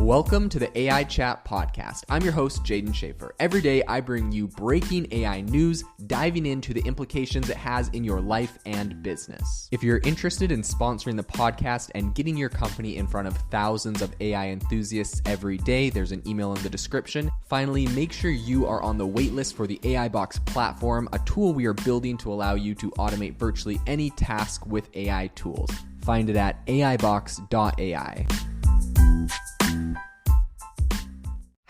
Welcome to the AI Chat Podcast. I'm your host, Jaden Schaefer. Every day, I bring you breaking AI news, diving into the implications it has in your life and business. If you're interested in sponsoring the podcast and getting your company in front of thousands of AI enthusiasts every day, there's an email in the description. Finally, make sure you are on the waitlist for the AI Box platform, a tool we are building to allow you to automate virtually any task with AI tools. Find it at aibox.ai.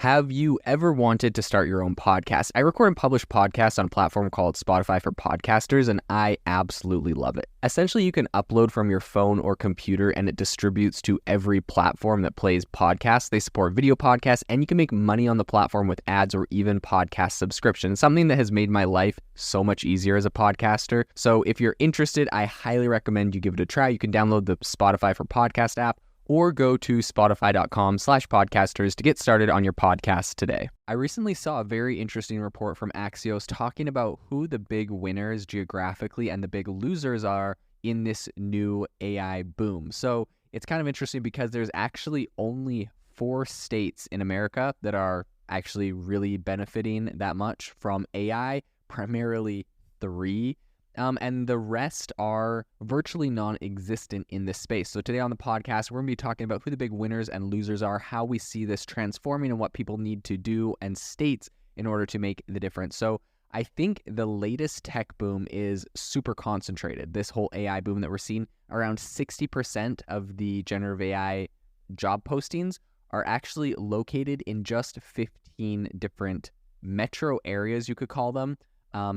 Have you ever wanted to start your own podcast? I record and publish podcasts on a platform called Spotify for Podcasters, and I absolutely love it. Essentially, you can upload from your phone or computer, and it distributes to every platform that plays podcasts. They support video podcasts, and you can make money on the platform with ads or even podcast subscriptions, something that has made my life so much easier as a podcaster. So if you're interested, I highly recommend you give it a try. You can download the Spotify for Podcast app, or go to spotify.com/podcasters to get started on your podcast today. I recently saw a very interesting report from Axios talking about who the big winners geographically and the big losers are in this new AI boom. So it's kind of interesting because there's actually only 4 states in America that are actually really benefiting that much from AI, primarily 3. And the rest are virtually non-existent in this space. So today on the podcast, we're going to be talking about who the big winners and losers are, how we see this transforming and what people need to do and states in order to make the difference. So I think the latest tech boom is super concentrated. This whole AI boom that we're seeing, around 60% of the generative AI job postings are actually located in just 15 different metro areas, you could call them.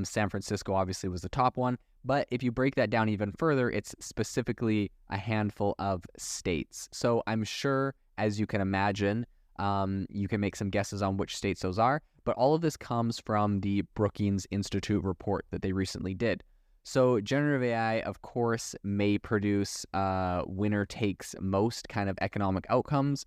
San Francisco obviously was the top one, but if you break that down even further, it's specifically a handful of states. So I'm sure, as you can imagine, you can make some guesses on which states those are, but all of this comes from the Brookings Institute report that they recently did. So generative AI, of course, may produce winner takes most kind of economic outcomes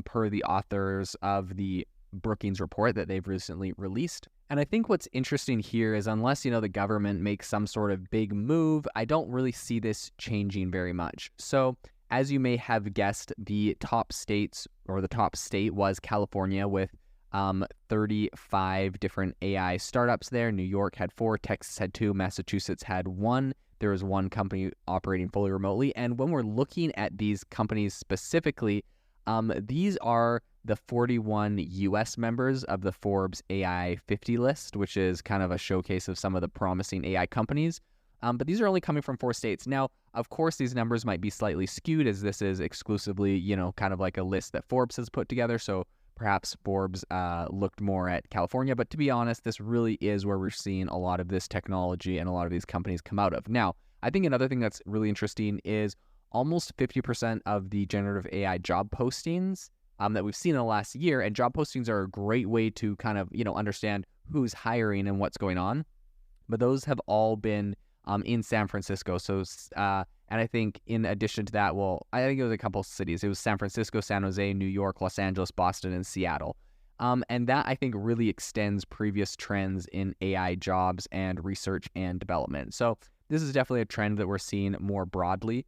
per the authors of the Brookings report that they've recently released. And I think what's interesting here is unless, the government makes some sort of big move, I don't really see this changing very much. So as you may have guessed, the top states or the top state was California with 35 different AI startups there. New York had 4, Texas had 2, Massachusetts had 1. There was 1 company operating fully remotely. And when we're looking at these companies specifically, these are the 41 U.S. members of the Forbes AI 50 list, which is kind of a showcase of some of the promising AI companies. But these are only coming from 4 states. Now, of course, these numbers might be slightly skewed as this is exclusively, kind of like a list that Forbes has put together. So perhaps Forbes looked more at California. But to be honest, this really is where we're seeing a lot of this technology and a lot of these companies come out of. Now, I think another thing that's really interesting is almost 50% of the generative AI job postings that we've seen in the last year, and job postings are a great way to kind of, understand who's hiring and what's going on. But those have all been in San Francisco. So, and I think in addition to that, I think it was a couple cities. It was San Francisco, San Jose, New York, Los Angeles, Boston, and Seattle. And that, I think, really extends previous trends in AI jobs and research and development. So this is definitely a trend that we're seeing more broadly.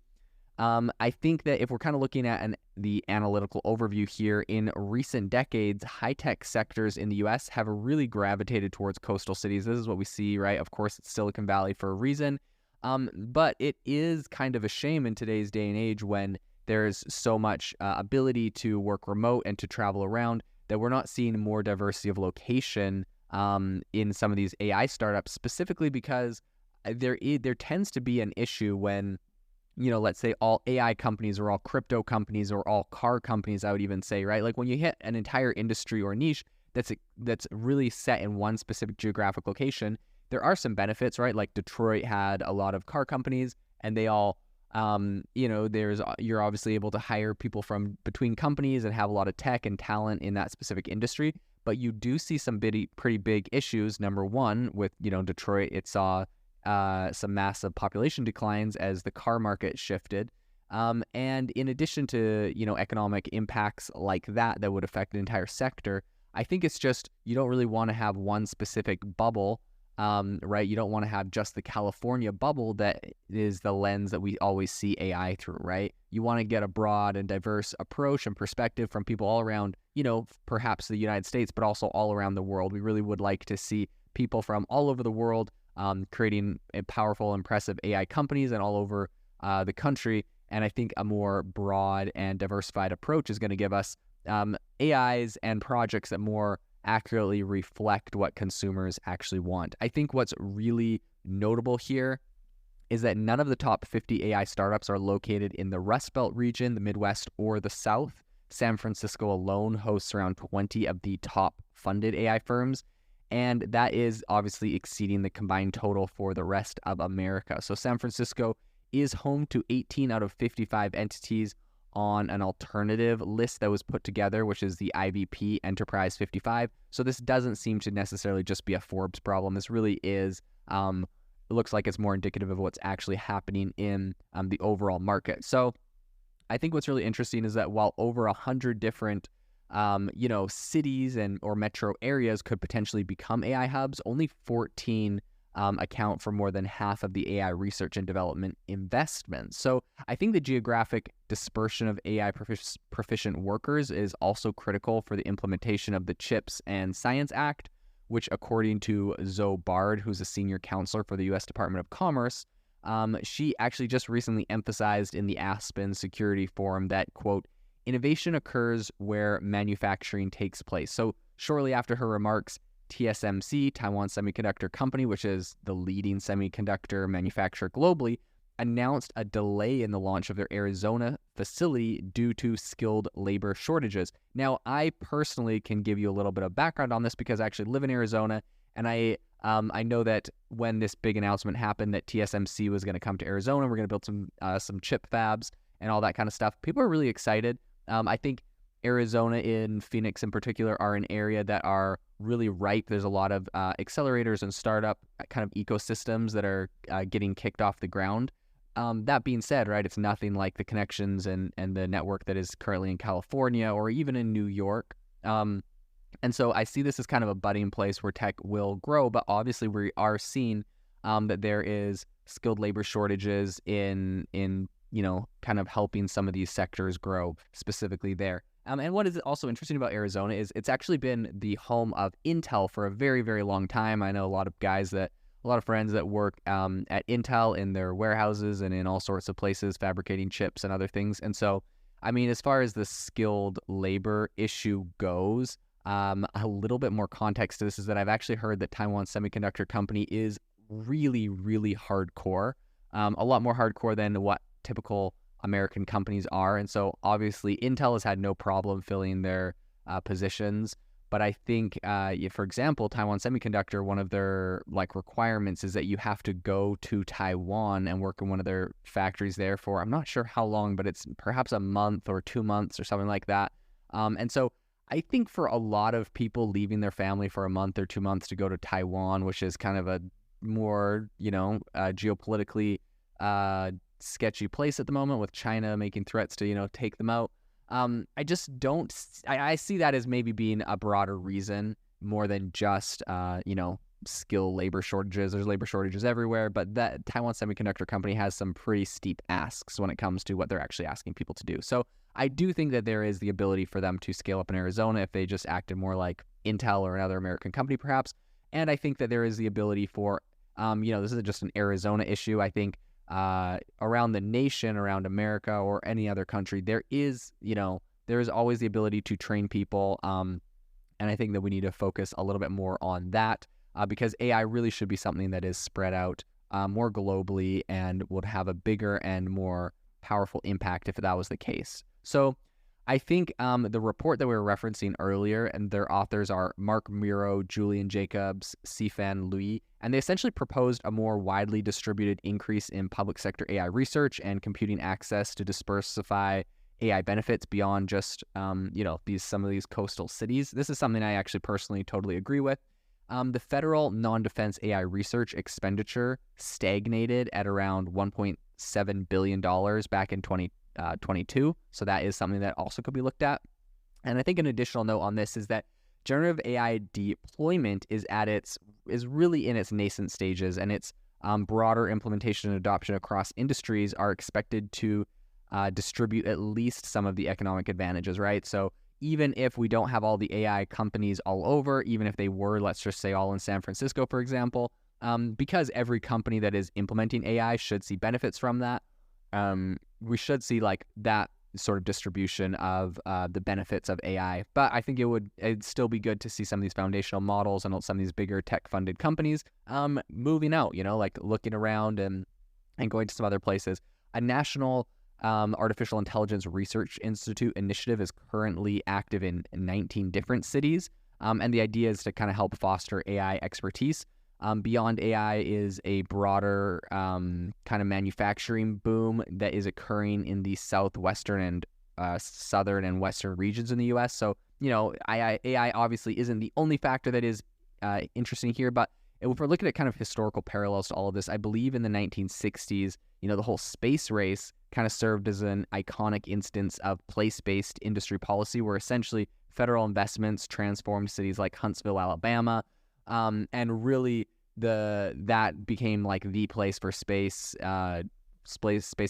I think that if we're kind of looking at the analytical overview here, in recent decades, high-tech sectors in the U.S. have really gravitated towards coastal cities. This is what we see, right? Of course, it's Silicon Valley for a reason, but it is kind of a shame in today's day and age when there's so much ability to work remote and to travel around that we're not seeing more diversity of location in some of these AI startups, specifically because there tends to be an issue when let's say all AI companies or all crypto companies or all car companies, I would even say, right? Like when you hit an entire industry or niche that's really set in one specific geographic location, there are some benefits, right? Like Detroit had a lot of car companies and they all, you're obviously able to hire people from between companies and have a lot of tech and talent in that specific industry. But you do see some pretty big issues. Number one, with, Detroit, it saw some massive population declines as the car market shifted. And in addition to, economic impacts like that would affect an entire sector, I think it's just you don't really want to have one specific bubble right? You don't want to have just the California bubble that is the lens that we always see AI through, right? You want to get a broad and diverse approach and perspective from people all around, perhaps the United States, but also all around the world. We really would like to see people from all over the world creating powerful, impressive AI companies and all over the country. And I think a more broad and diversified approach is going to give us AIs and projects that more accurately reflect what consumers actually want. I think what's really notable here is that none of the top 50 AI startups are located in the Rust Belt region, the Midwest, or the South. San Francisco alone hosts around 20 of the top funded AI firms, and that is obviously exceeding the combined total for the rest of America. So San Francisco is home to 18 out of 55 entities on an alternative list that was put together, which is the IVP Enterprise 55. So this doesn't seem to necessarily just be a Forbes problem. This really is, it looks like it's more indicative of what's actually happening in the overall market. So I think what's really interesting is that while over 100 different cities or metro areas could potentially become AI hubs, only 14 account for more than half of the AI research and development investments. So I think the geographic dispersion of AI proficient workers is also critical for the implementation of the CHIPS and Science Act, which according to Zoe Bard, who's a senior counselor for the U.S. Department of Commerce, she actually just recently emphasized in the Aspen Security Forum that, quote, innovation occurs where manufacturing takes place. So shortly after her remarks, TSMC, Taiwan Semiconductor Company, which is the leading semiconductor manufacturer globally, announced a delay in the launch of their Arizona facility due to skilled labor shortages. Now, I personally can give you a little bit of background on this because I actually live in Arizona, and I know that when this big announcement happened that TSMC was going to come to Arizona, we're going to build some chip fabs and all that kind of stuff. People are really excited. I think Arizona and Phoenix in particular are an area that are really ripe. There's a lot of accelerators and startup kind of ecosystems that are getting kicked off the ground. That being said, right, it's nothing like the connections and the network that is currently in California or even in New York. And so I see this as kind of a budding place where tech will grow, but obviously we are seeing that there is skilled labor shortages in kind of helping some of these sectors grow specifically there. And what is also interesting about Arizona is it's actually been the home of Intel for a very, very long time. I know a lot of friends that work at Intel in their warehouses and in all sorts of places fabricating chips and other things. And so, I mean, as far as the skilled labor issue goes, a little bit more context to this is that I've actually heard that Taiwan Semiconductor Company is really, really hardcore, a lot more hardcore than what typical American companies are. And so obviously Intel has had no problem filling their positions. But I think, for example, Taiwan Semiconductor, one of their requirements is that you have to go to Taiwan and work in one of their factories there for, I'm not sure how long, but it's perhaps a month or 2 months or something like that. And so I think for a lot of people leaving their family for a month or 2 months to go to Taiwan, which is kind of a more, geopolitically sketchy place at the moment with China making threats to, take them out. I just don't, I see that as maybe being a broader reason more than just, skill labor shortages. There's labor shortages everywhere, but that Taiwan Semiconductor Company has some pretty steep asks when it comes to what they're actually asking people to do. So I do think that there is the ability for them to scale up in Arizona if they just acted more like Intel or another American company, perhaps. And I think that there is the ability for, this isn't just an Arizona issue. I think around the nation, around America or any other country, there is always the ability to train people. And I think that we need to focus a little bit more on that because AI really should be something that is spread out more globally and would have a bigger and more powerful impact if that was the case. So I think the report that we were referencing earlier, and their authors are Mark Muro, Julian Jacobs, Sifan Lui, and they essentially proposed a more widely distributed increase in public sector AI research and computing access to diversify AI benefits beyond just, some of these coastal cities. This is something I actually personally totally agree with. The federal non-defense AI research expenditure stagnated at around $1.7 billion back in 2022. So that is something that also could be looked at. And I think an additional note on this is that generative AI deployment is really in its nascent stages, and its broader implementation and adoption across industries are expected to distribute at least some of the economic advantages, right? So even if we don't have all the AI companies all over, even if they were, let's just say, all in San Francisco, for example, because every company that is implementing AI should see benefits from that, we should see like that sort of distribution of the benefits of AI. But I think it'd still be good to see some of these foundational models and some of these bigger tech-funded companies moving out, like looking around and going to some other places. A national Artificial Intelligence Research Institute initiative is currently active in 19 different cities. And the idea is to kind of help foster AI expertise. Beyond AI is a broader kind of manufacturing boom that is occurring in the southwestern and southern and western regions in the U.S. So, AI obviously isn't the only factor that is interesting here, but if we're looking at kind of historical parallels to all of this, I believe in the 1960s, the whole space race kind of served as an iconic instance of place-based industry policy where essentially federal investments transformed cities like Huntsville, Alabama, and really that became like the place for space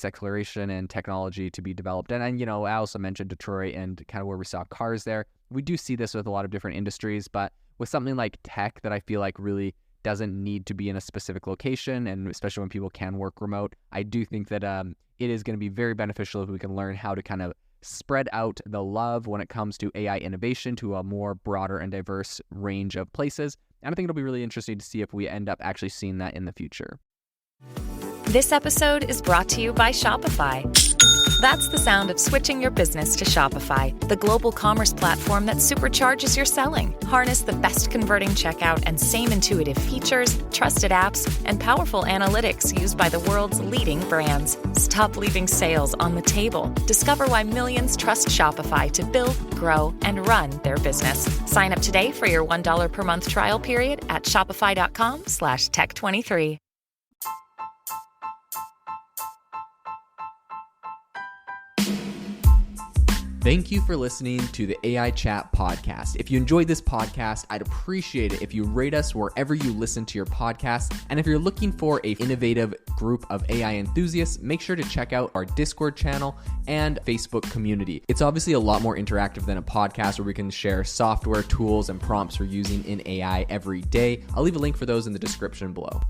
exploration and technology to be developed. And I also mentioned Detroit and kind of where we saw cars there. We do see this with a lot of different industries, but with something like tech that I feel like really doesn't need to be in a specific location, and especially when people can work remote, I do think that it is going to be very beneficial if we can learn how to kind of spread out the love when it comes to AI innovation to a more broader and diverse range of places. And I think it'll be really interesting to see if we end up actually seeing that in the future. This episode is brought to you by Shopify. That's the sound of switching your business to Shopify, the global commerce platform that supercharges your selling. Harness the best converting checkout and same intuitive features, trusted apps, and powerful analytics used by the world's leading brands. Stop leaving sales on the table. Discover why millions trust Shopify to build, grow, and run their business. Sign up today for your $1 per month trial period at shopify.com/tech23. Thank you for listening to the AI Chat podcast. If you enjoyed this podcast, I'd appreciate it if you rate us wherever you listen to your podcast. And if you're looking for an innovative group of AI enthusiasts, make sure to check out our Discord channel and Facebook community. It's obviously a lot more interactive than a podcast where we can share software, tools, and prompts we're using in AI every day. I'll leave a link for those in the description below.